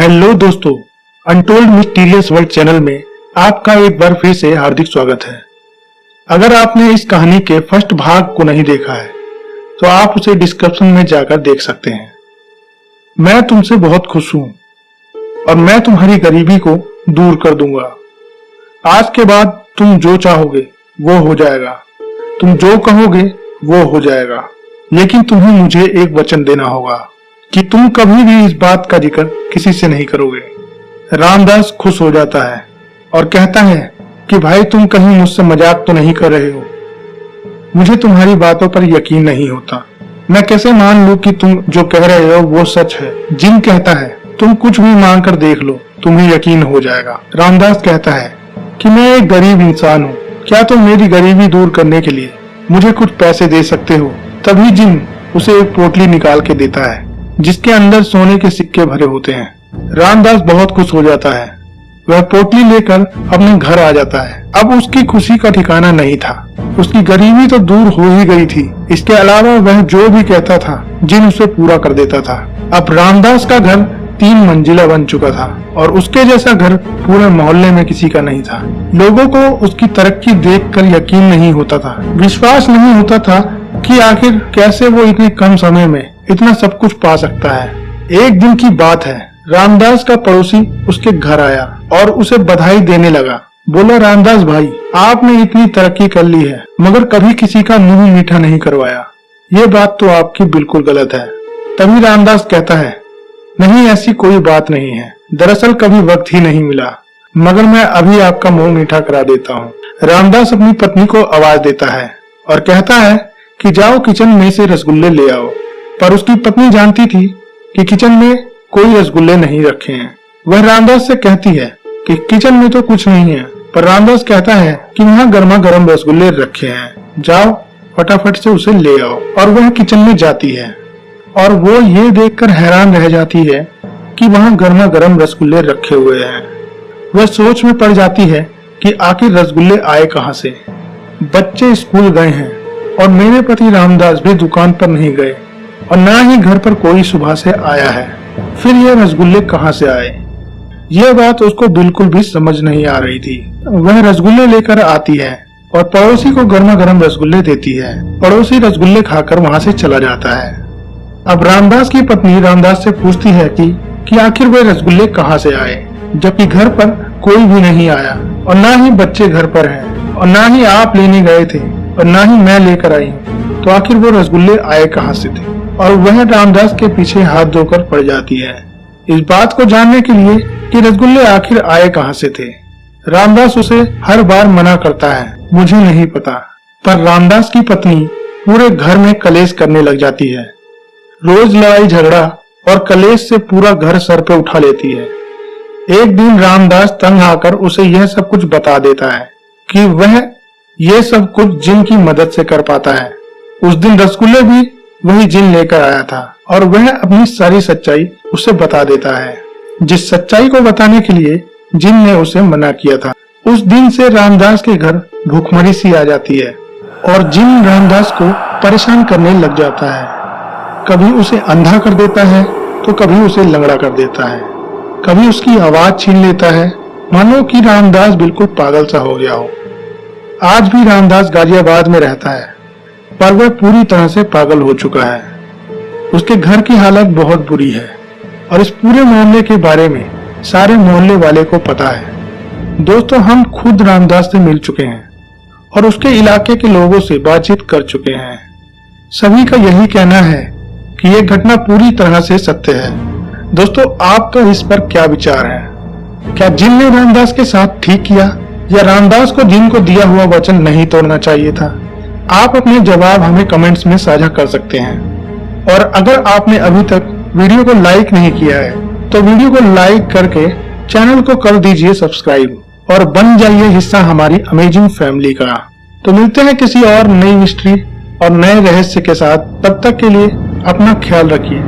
Hello दोस्तों, untold mysterious world channel में आपका एक बार फिर से हार्दिक स्वागत है। अगर आपने इस कहानी के फर्स्ट भाग को नहीं देखा है तो आप उसे डिस्क्रिप्शन में जाकर देख सकते हैं। मैं तुमसे बहुत खुश हूं और मैं तुम्हारी गरीबी को दूर कर दूंगा। आज के बाद तुम जो चाहोगे वो हो जाएगा, तुम जो कहोगे वो हो जाएगा, लेकिन तुम्हें मुझे एक वचन देना होगा कि तुम कभी भी इस बात का जिक्र किसी से नहीं करोगे। रामदास खुश हो जाता है और कहता है कि भाई तुम कहीं मुझसे मजाक तो नहीं कर रहे हो। मुझे तुम्हारी बातों पर यकीन नहीं होता। मैं कैसे मान लूं कि तुम जो कह रहे हो वो सच है। जिन कहता है तुम कुछ भी मांग कर देख लो, तुम्हें यकीन हो जाएगा। रामदास कहता है कि मैं एक गरीब इंसान हूँ, क्या तुम मेरी गरीबी दूर करने के लिए मुझे कुछ पैसे दे सकते हो? तभी जिन उसे एक पोटली निकाल के देता है जिसके अंदर सोने के सिक्के भरे होते हैं। रामदास बहुत खुश हो जाता है। वह पोटली लेकर अपने घर आ जाता है। अब उसकी खुशी का ठिकाना नहीं था। उसकी गरीबी तो दूर हो ही गई थी, इसके अलावा वह जो भी कहता था जिन उसे पूरा कर देता था। अब रामदास का घर 3 मंजिला बन चुका था और उसके जैसा घर पूरे मोहल्ले में किसी का नहीं था। लोगों को उसकी तरक्की देखकर यकीन नहीं होता था, विश्वास नहीं होता था कि आखिर कैसे वो इतने कम समय में इतना सब कुछ पा सकता है। एक दिन की बात है, रामदास का पड़ोसी उसके घर आया और उसे बधाई देने लगा। बोला, रामदास भाई, आपने इतनी तरक्की कर ली है मगर कभी किसी का मुंह मीठा नहीं करवाया। ये बात तो आपकी बिल्कुल गलत है। तभी रामदास कहता है, नहीं, ऐसी कोई बात नहीं है, दरअसल कभी वक्त ही नहीं मिला, मगर मैं अभी आपका मुंह मीठा करा देता हूँ। रामदास अपनी पत्नी को आवाज देता है और कहता है कि जाओ किचन में से रसगुल्ले ले आओ। पर उसकी पत्नी जानती थी कि किचन में कोई रसगुल्ले नहीं रखे हैं। वह रामदास से कहती है कि किचन में तो कुछ नहीं है, पर रामदास कहता है कि वहाँ गर्मा गर्म रसगुल्ले रखे हैं, जाओ फटाफट से उसे ले आओ। और वह किचन में जाती है और वो ये देखकर हैरान रह जाती है कि वहाँ गर्मा गर्म रसगुल्ले रखे हुए हैं। वह सोच में पड़ जाती है कि आखिर रसगुल्ले आए कहाँ से। बच्चे स्कूल गए हैं और मेरे पति रामदास भी दुकान पर नहीं गए और ना ही घर पर कोई सुबह से आया है, फिर ये रसगुल्ले कहाँ से आए? ये बात उसको बिल्कुल भी समझ नहीं आ रही थी। वह रसगुल्ले लेकर आती है और पड़ोसी को गर्मा गर्म रसगुल्ले देती है। पड़ोसी रसगुल्ले खाकर वहाँ से चला जाता है। अब रामदास की पत्नी रामदास से पूछती है कि आखिर वे रसगुल्ले कहाँ से आए, जबकि घर पर कोई भी नहीं आया और ना ही बच्चे घर पर हैं और ना ही आप लेने गए थे और ना ही मैं लेकर आई हूँ, तो आखिर वो रसगुल्ले आए कहाँ से थे? और वह रामदास के पीछे हाथ धोकर पड़ जाती है इस बात को जानने के लिए कि रसगुल्ले आखिर आए कहाँ से थे। रामदास उसे हर बार मना करता है, मुझे नहीं पता, पर रामदास की पत्नी पूरे घर में कलेश करने लग जाती है। रोज लड़ाई झगड़ा और कलेश से पूरा घर सर पे उठा लेती है। एक दिन रामदास तंग आकर उसे यह सब कुछ बता देता है कि वह ये सब कुछ जिन की मदद से कर पाता है। उस दिन रसगुल्ले भी वही जिन लेकर आया था और वह अपनी सारी सच्चाई उसे बता देता है, जिस सच्चाई को बताने के लिए जिन ने उसे मना किया था। उस दिन से रामदास के घर भूखमरी सी आ जाती है और जिन रामदास को परेशान करने लग जाता है। कभी उसे अंधा कर देता है तो कभी उसे लंगड़ा कर देता है, कभी उसकी आवाज छीन लेता है, मानो कि रामदास बिल्कुल पागल सा हो गया हो। आज भी रामदास गाजियाबाद में रहता है पर वह पूरी तरह से पागल हो चुका है। उसके घर की हालत बहुत बुरी है और इस पूरे मोहल्ले के बारे में सारे मोहल्ले वाले को पता है। दोस्तों, हम खुद रामदास से मिल चुके हैं और उसके इलाके के लोगों से बातचीत कर चुके हैं। सभी का यही कहना है कि यह घटना पूरी तरह से सत्य है। दोस्तों, आपका इस पर क्या विचार है? क्या जिन ने रामदास के साथ ठीक किया या रामदास को जिन को दिया हुआ वचन नहीं तोड़ना चाहिए था? आप अपने जवाब हमें कमेंट्स में साझा कर सकते हैं। और अगर आपने अभी तक वीडियो को लाइक नहीं किया है तो वीडियो को लाइक करके चैनल को कर दीजिए सब्सक्राइब और बन जाइए हिस्सा हमारी अमेजिंग फैमिली का। तो मिलते हैं किसी और नई मिस्ट्री और नए रहस्य के साथ। तब तक के लिए अपना ख्याल रखिए।